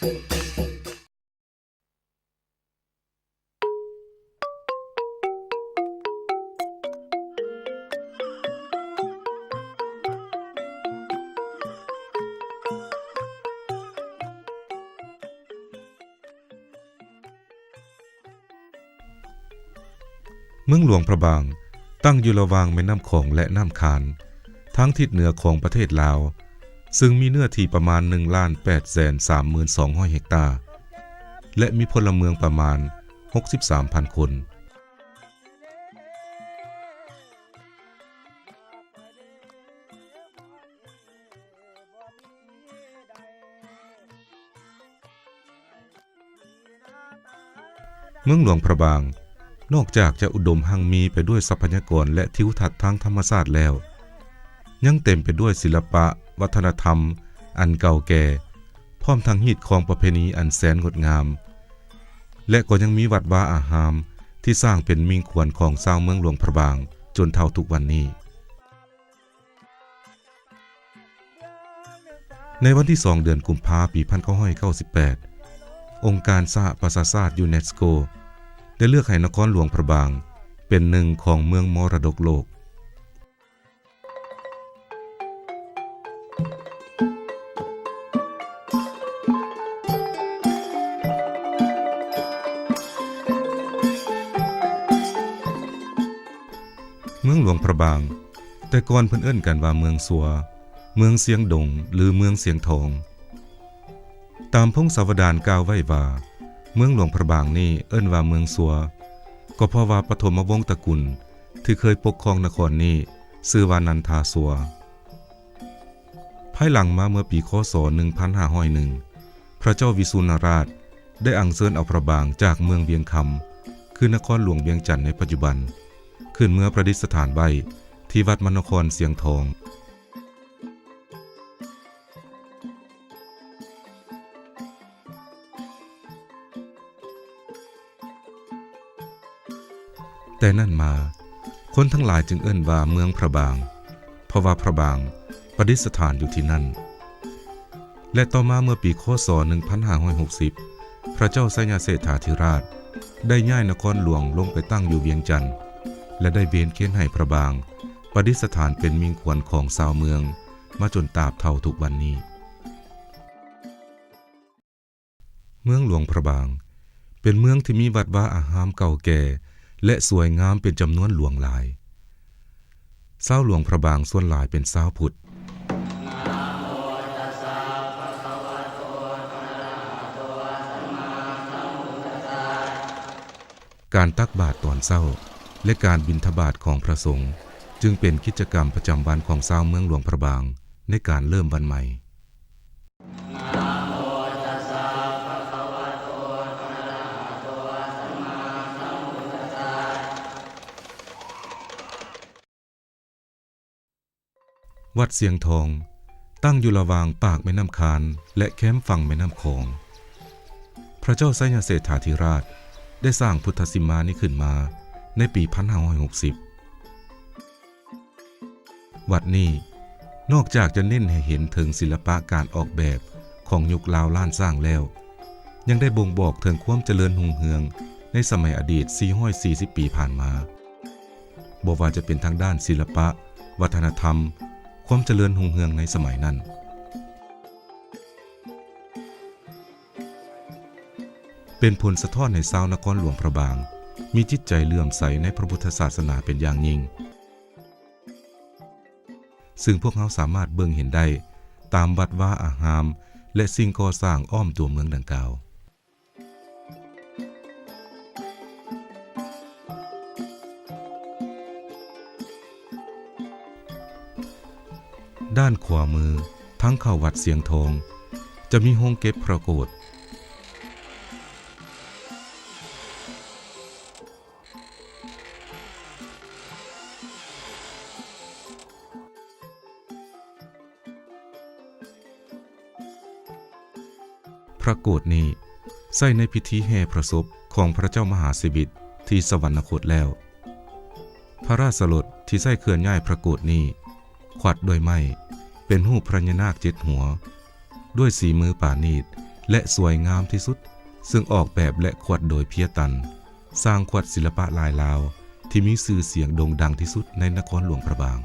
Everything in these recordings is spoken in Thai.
เมืองหลวงพระบางตั้งอยู่ระหว่างแม่น้ำโขงและน้ำคานทั้งทิศเหนือของประเทศลาวซึ่งมีเนื้อที่ประมาณ 1,832,000 เฮกตาร์และมีพลเมืองประมาณ 63,000 คนเมืองหลวงพระบางนอกจากจะอุดมหั่งมีไปด้วยทรัพยากรและทิวทัศน์ทางธรรมชาติแล้วยังเต็มไปด้วยศิลปะวัฒนธรรมอันเก่าแก่พร้อมทั้งฮีตของประเพณีอันแสนงดงามและก็ยังมีวัดวาอารามที่สร้างเป็นมิ่งขวัญของชาวเมืองหลวงพระบางจนเท่าทุกวันนี้ในวันที่ 2 เดือนกุมภาพันธ์ ปี 1998 องค์การสหประชาชาติยูเนสโกได้เลือกให้นครหลวงพระบางเป็นหนึ่งของเมืองมรดกโลกเมืองหลวงพระบางแต่ก่อนเพิ่นเอิ้นกันว่าเมืองสัวเมืองเสียงดงหรือเมืองเสียงทองตามพงศาวดารกล่าวไว้ว่าเมืองหลวงพระบางนี้เอิ้นว่าเมืองสัวก็เพราะว่าปฐมวงศ์ตระกูลที่เคยปกครองนครนี้ชื่อว่านันทาสัวภายหลังมาเมื่อปีคศ 1501 พระเจ้าวิสุณราชได้อัญเชิญเอาพระบางจากเมืองเวียงคำคือนครหลวงเวียงจันทน์ในปัจจุบันขึ้นเมื่อประดิษฐานไว้ที่วัดมณฑลเสียงทองแต่นั่นมาคนทั้งหลายจึงเอิ้นว่าเมืองพระบางเพราะว่าพระบางประดิษฐานอยู่ที่นั่นและต่อมาเมื่อปีคศ 1560 พระเจ้าไสยเศรษฐาธิราชได้ย้ายนครหลวงลงไปตั้งอยู่เวียงจันทน์และได้เว้นเค้นให้พระบางประดิษฐานเป็นมิ่งขวัญของชาวเมืองมาจนตราบเท่าทุกวันนี้เมืองหลวงพระบางเป็นเมืองที่มีวัดวาอารามเก่าแก่และสวยงามเป็นจำนวนหลวงหลายชาวหลวงพระบางส่วนหลายเป็นชาวพุทธการตักบาตรตอนเช้าและการบิณฑบาตของพระสงฆ์จึงเป็นกิจกรรมประจำวันของชาวเมืองหลวงพระบางในการเริ่มวันใหม่วัดเสียงทองตั้งอยู่ระหว่างปากแม่น้ำคานและแคมฝั่งแม่น้ำโขงพระเจ้าไสยเศรษฐาธิราชได้สร้างพุทธสิมานี้ขึ้นมาในปี 1560 วัดนี้นอกจากจะเน้นให้เห็นถึงศิลปะการออกแบบของยุคลาวล้านสร้างแล้วยังได้บ่งบอกถึงความเจริญรุ่งเรืองในสมัยอดีต 440 ปีผ่านมาบ่ว่าจะเป็นทางด้านศิลปะวัฒนธรรมความเจริญรุ่งเรืองในสมัยนั้นเป็นผลสะท้อนให้ชาวนครหลวงพระบางมีจิตใจเลื่อมใสในพระพุทธศาสนาเป็นอย่างยิ่งซึ่งพวกเขาสามารถเบิ่งเห็นได้ตามวัดวาอารามและสิ่งก่อสร้างอ้อมตัวเมืองดังกล่าวด้านขวามือทั้งเข้าวัดเสียงทองจะมีห้องเก็บพระโกฐพระโกฐนี้ใส่ในพิธีแห่พระศพของพระเจ้ามหาสิบิตที่สวรรคตแล้วพระราชโอรสที่ใส่เคลื่อนย้ายพระโกฐนี้ขวัดโดยไม้เป็นรูปพญานาค7 หัวด้วยสีมือปราณีต และสวยงามที่สุดซึ่งออกแบบและขวดโดยเพียตันสร้างขวดศิลปะลายลาวที่มีชื่อเสียงโด่งดังที่สุดในนครหลวงพระบาง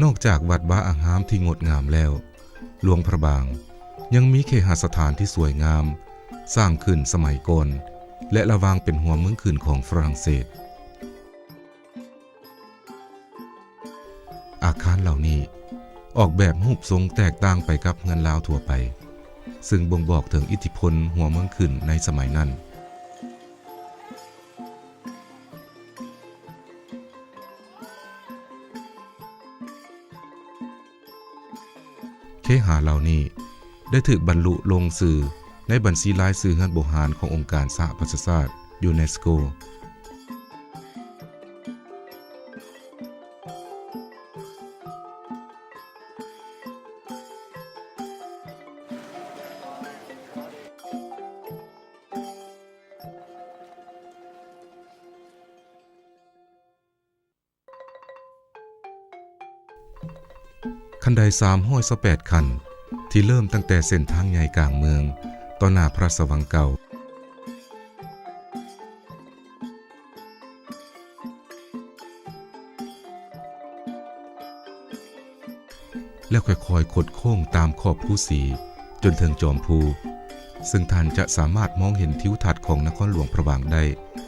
นอกจากวัดบ้าอ่างหามที่งดงามแล้วหลวงพระบางยังมีเคหสถานที่สวยงามสร้างขึ้นสมัยก่อนและระวางเป็นหัวเมืองขึ้นของฝรั่งเศสอาคารเหล่านี้ออกแบบรูปทรงแตกต่างไปกับเมืองลาวทั่วไปซึ่งบ่งบอกถึงอิทธิพลหัวเมืองขึ้นในสมัยนั้นเคหะเหล่านี้ได้ถูกบรรลุลงสื่อในบัญชีรายชื่อเรือนโบราณขององค์การสหประชาชาติยูเนสโกคันได328คันที่เริ่มตั้งแต่เส้นทางใหญ่กลางเมืองต่อหน้าพระราชวังเก่าแล้วค่อยๆคดโค้งตามขอบภูสีจนถึงจอมภูซึ่งท่านจะสามารถมองเห็นทิวทัศน์ของนครหลวงพระบางได้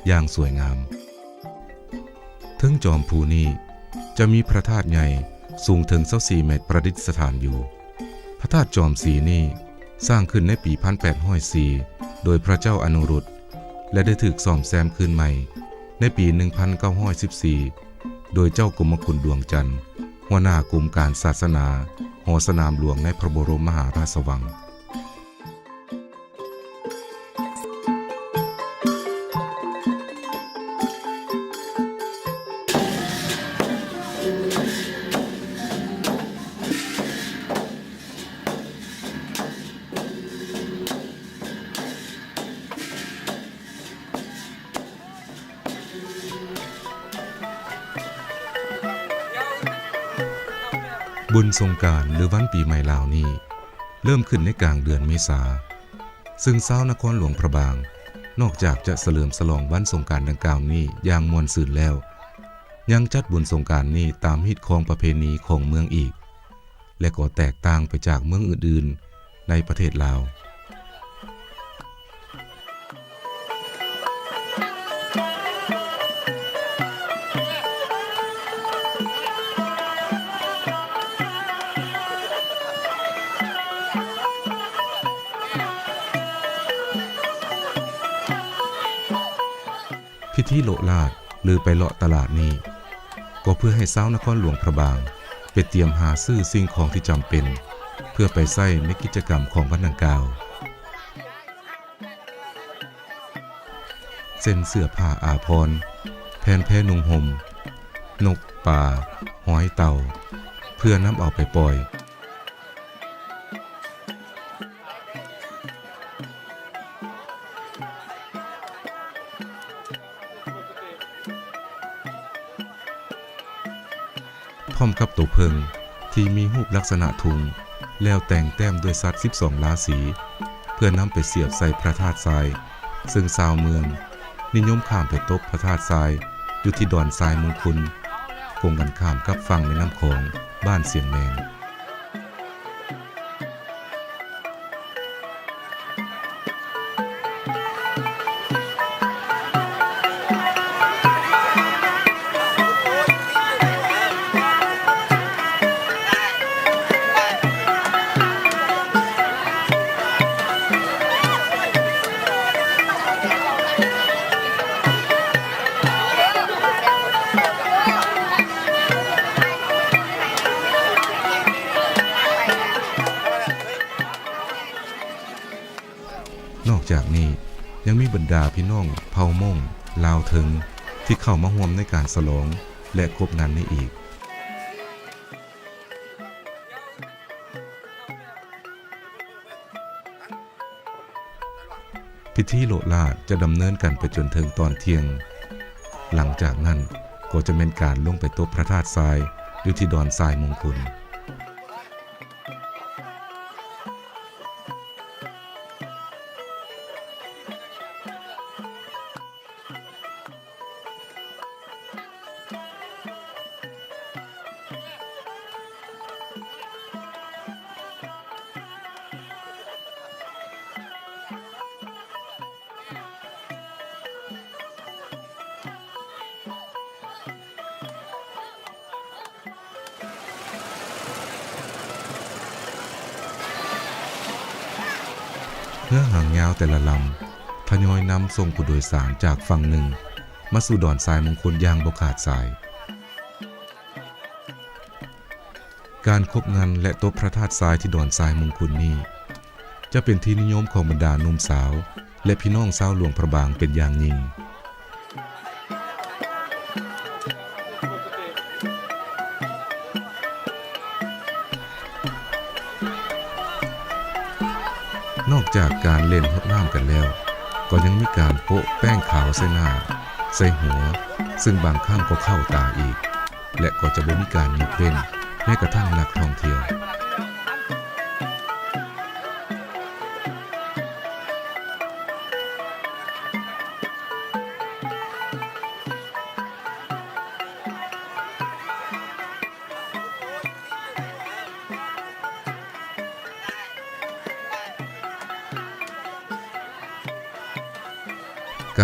อย่างสวยงามถึงจอมภูนี้จะมีพระธาตุใหญ่สูงถึง24 เมตรประดิษฐานอยู่พระธาตุจอมศรีนี้สร้างขึ้นในปี 1804 โดยพระเจ้าอนุรุตและได้ถูกซ่อมแซมคืนใหม่ในปี 1914 โดยเจ้ากรมคุณดวงจันทร์หัวหน้ากลุ่มการศาสนาหอสนามหลวงในพระบรมมหาราชวังบุญสงกรานต์หรือวันปีใหม่ลาวนี้เริ่มขึ้นในกลางเดือนเมษาซึ่งชาวนครหลวงพระบางนอกจากจะเฉลิมฉลองวันสงกรานต์ดังกล่าวนี้อย่างม่วนซื่นแล้วยังจัดบุญสงกรานต์นี้ตามฮิตของประเพณีของเมืองอีกและก็แตกต่างไปจากเมืองอื่นๆในประเทศลาวพิธีโลลาดหรือไปเลาะตลาดนี้ก็เพื่อให้ชาวนครหลวงพระบางไปเตรียมหาซื้อสิ่งของที่จำเป็นเพื่อไปใช้ในกิจกรรมของวันดังกล่าวเส้นเสื้อผ้าอาภรณ์แผ่นแพรนุ่งห่มนกป่าหอยเต่าเพื่อนำเอาไปปล่อยพร้อมกับตัวเพิงที่มีรูปลักษณะทุงแล้วแต่งแต้มด้วยสัตว์12ราศีเพื่อนำไปเสียบใส่พระธาตุทรายซึ่งชาวเมืองนิยมข้ามไปตบพระธาตุทรายอยู่ที่ดอนทรายมงคลกงกันข้ามกับฝั่งแม่น้ำโขงบ้านเสียงแมงนอกจากนี้ยังมีบรรดาพี่น้องเผ่ามงลาวเทิงที่เข้ามาร่วมในการฉลองและครบงานนี้อีกพิธีโลลาดจะดำเนินกันไปจนถึงตอนเที่ยงหลังจากนั้นก็จะเป็นการลงไปตบพระธาตุทราย อยู่ที่ดอนทรายมงคลเรือหางยาวแต่ละลำทยอยนำส่งผู้โดยสารจากฝั่งหนึ่งมาสู่ดอนทรายมงคลอย่างบ่ขาดสาย การคบงานและตบพระธาตุทรายที่ดอนทรายมงคลนี้จะเป็นที่นิยมของบรรดาหนุ่มสาวและพี่น้องชาวหลวงพระบางเป็นอย่างยิ่งนอกจากการเล่นรดน้ำกันแล้วก็ยังมีการโปะแป้งขาวใส่หน้าใส่หัวซึ่งบางครั้งก็เข้าตาอีกและก็จะบ่มีการยกเว้นแม้กระทั่งนักท่องเที่ยว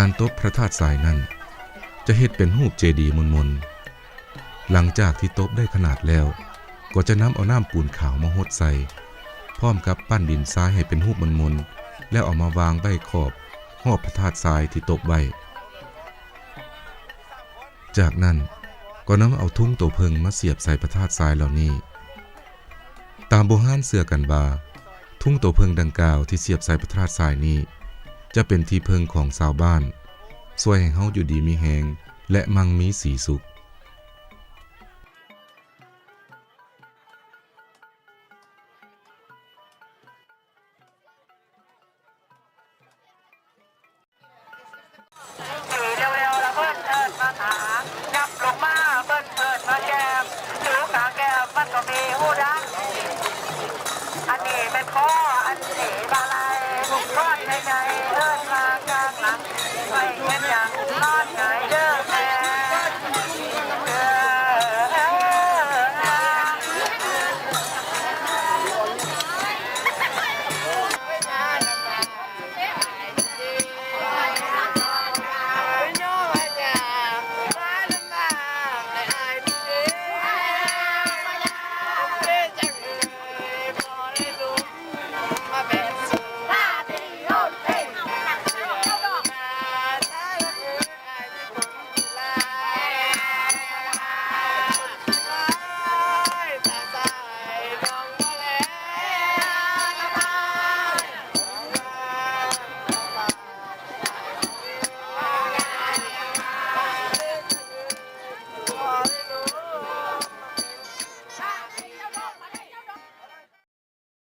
การตบพระธาตุทรายนั้นจะเฮ็ดเป็นรูปเจดีย์มนๆหลังจากที่ตบได้ขนาดแล้วก็จะนำเอาน้ำปูนขาวมาหดใส่พร้อมกับปั้นดินทรายให้เป็นรูปมนๆแล้วเอามาวางไว้ขอบรอบพระธาตุทรายที่ตบไว้จากนั้นก็นำเอาทุ่งโตเพิงมาเสียบใส่พระธาตุทรายเหล่านี้ตามโบราณเชื่อกันว่าทุ่งโตเพิงดังกล่าวที่เสียบใส่พระธาตุทรายนี้จะเป็นที่เพิงของชาวบ้านช่วยให้เฮาอยู่ดีมีแฮงและมั่งมีสีสุข